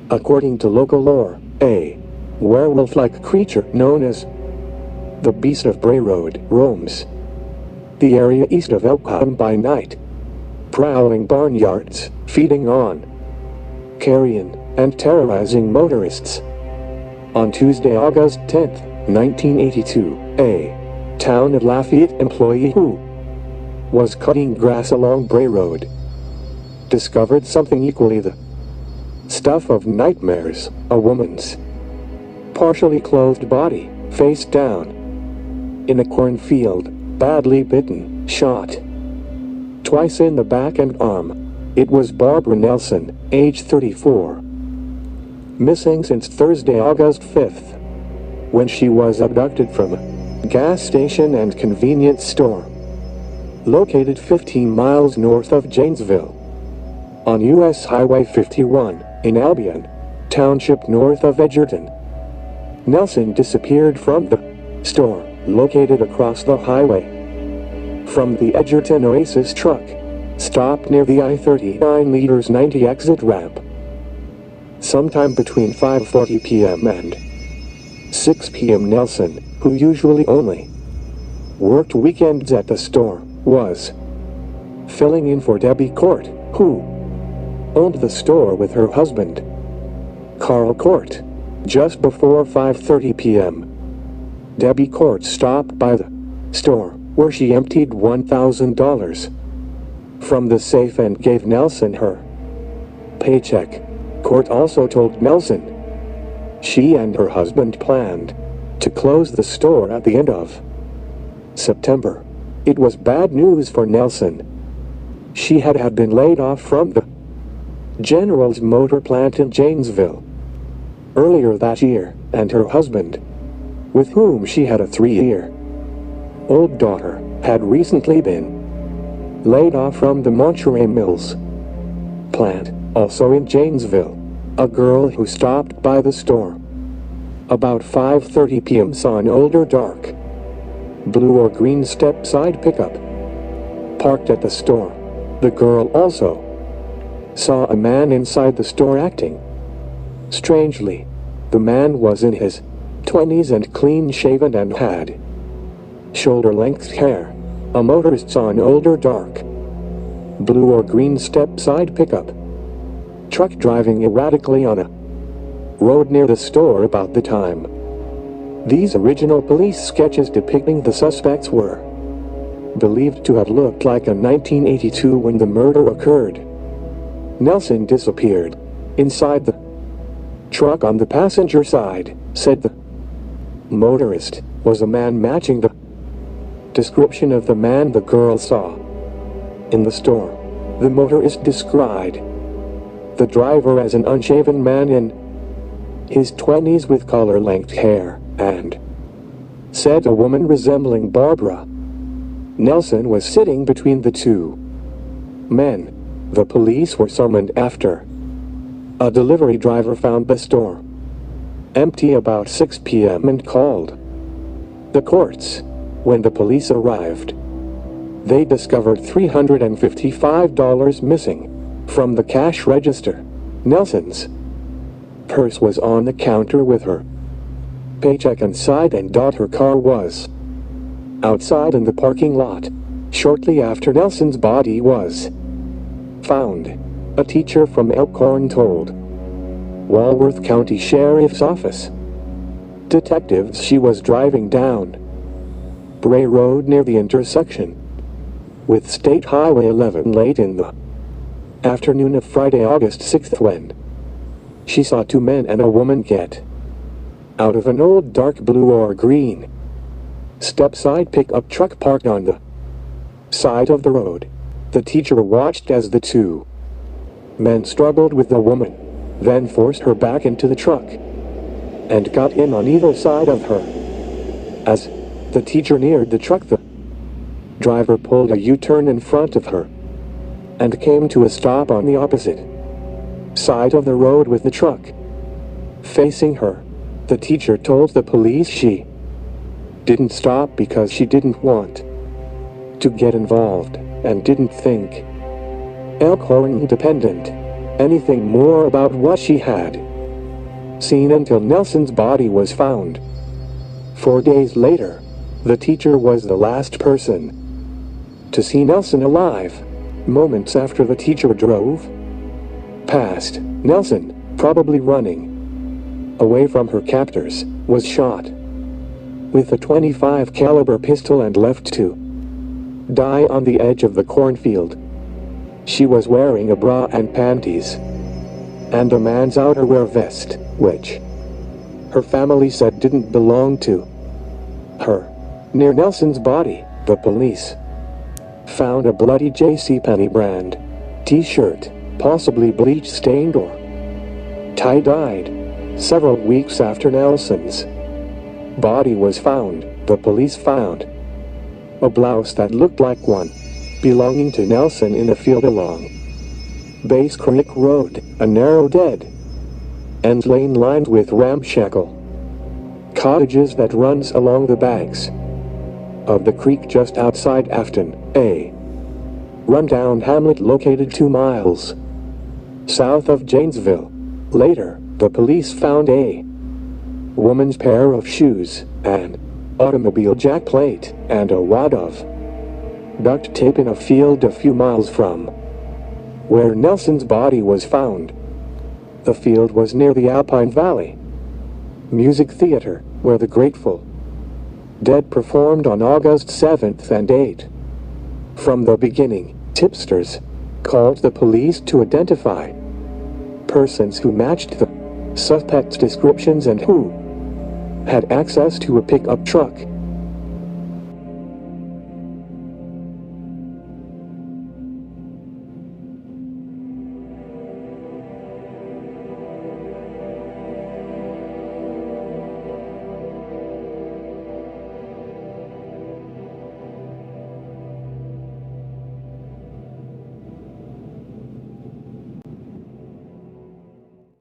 According to local lore, a werewolf-like creature known as the Beast of Bray Road roams the area east of Elkham by night, prowling barnyards, feeding on carrion, and terrorizing motorists. On Tuesday, August 10th, 1982, a Town of Lafayette employee who was cutting grass along Bray Road discovered something equally the stuff of nightmares: a woman's partially clothed body, face down, in a cornfield, badly bitten, shot twice in the back and arm. It was Barbara Nelson, age 34, missing since Thursday, August 5th, when she was abducted from a gas station and convenience store located 15 miles north of Janesville on US Highway 51 in Albion Township north of Edgerton. Nelson disappeared from the store located across the highway from the Edgerton Oasis truck stop near the I-39 liters 90 exit ramp sometime between 5:40 p.m. and 6 p.m. Nelson, who usually only worked weekends at the store, was filling in for Debbie Court, who owned the store with her husband, Carl Court. Just before 5:30 p.m., Debbie Court stopped by the store, where she emptied $1,000 from the safe and gave Nelson her paycheck. Court also told Nelson she and her husband planned to close the store at the end of September. It was bad news for Nelson. She had been laid off from the General's Motor plant in Janesville earlier that year, and her husband, with whom she had a 3-year-old daughter, had recently been laid off from the Monterey Mills plant, also in Janesville. A girl who stopped by the store about 5:30 p.m. saw an older dark blue or green step-side pickup parked at the store. The girl also saw a man inside the store acting strangely. The man was in his 20s and clean-shaven and had shoulder-length hair. A motorist saw an older dark blue or green step-side pickup truck driving erratically on a road near the store about the time. These original police sketches depicting the suspects were believed to have looked like a 1982 when the murder occurred. Nelson disappeared inside the truck on the passenger side, said the motorist was a man matching the description of the man the girl saw in the store. The motorist described the driver as an unshaven man in his 20s with collar-length hair, and said a woman resembling Barbara Nelson was sitting between the two men. The police were summoned after a delivery driver found the store empty about 6 p.m. and called the courts. When the police arrived, they discovered $355 missing from the cash register. Nelson's purse was on the counter with her paycheck inside, and her car was outside in the parking lot. Shortly after Nelson's body was found, a teacher from Elkhorn told Walworth County Sheriff's Office detectives she was driving down Bray Road near the intersection with State Highway 11 late in the afternoon of Friday, August 6th, when she saw 2 men and a woman get out of an old dark blue or green step-side pickup truck parked on the side of the road. The teacher watched as the two men struggled with the woman, then forced her back into the truck and got in on either side of her. As the teacher neared the truck, the driver pulled a U-turn in front of her and came to a stop on the opposite side of the road with the truck facing her. The teacher told the police she didn't stop because she didn't want to get involved and didn't think alcohol dependent anything more about what she had seen until Nelson's body was found. 4 days later, the teacher was the last person to see Nelson alive. Moments after the teacher drove past, Nelson, probably running away from her captors, was shot with a .25 caliber pistol and left to die on the edge of the cornfield. She was wearing a bra and panties and a man's outerwear vest, which her family said didn't belong to her. Near Nelson's body, the police found a bloody JCPenney brand t-shirt, possibly bleach-stained or tie-dyed. Several weeks after Nelson's body was found, the police found a blouse that looked like one belonging to Nelson in a field along Base Creek Road, a narrow dead-end lane lined with ramshackle cottages that runs along the banks of the creek just outside Afton, a rundown hamlet located 2 miles south of Janesville. Later, the police found a woman's pair of shoes, an automobile jack plate, and a wad of duct tape in a field a few miles from where Nelson's body was found. The field was near the Alpine Valley Music Theater, where the Grateful Dead performed on August 7th and 8th. From the beginning, tipsters called the police to identify persons who matched the suspects' descriptions and who had access to a pickup truck.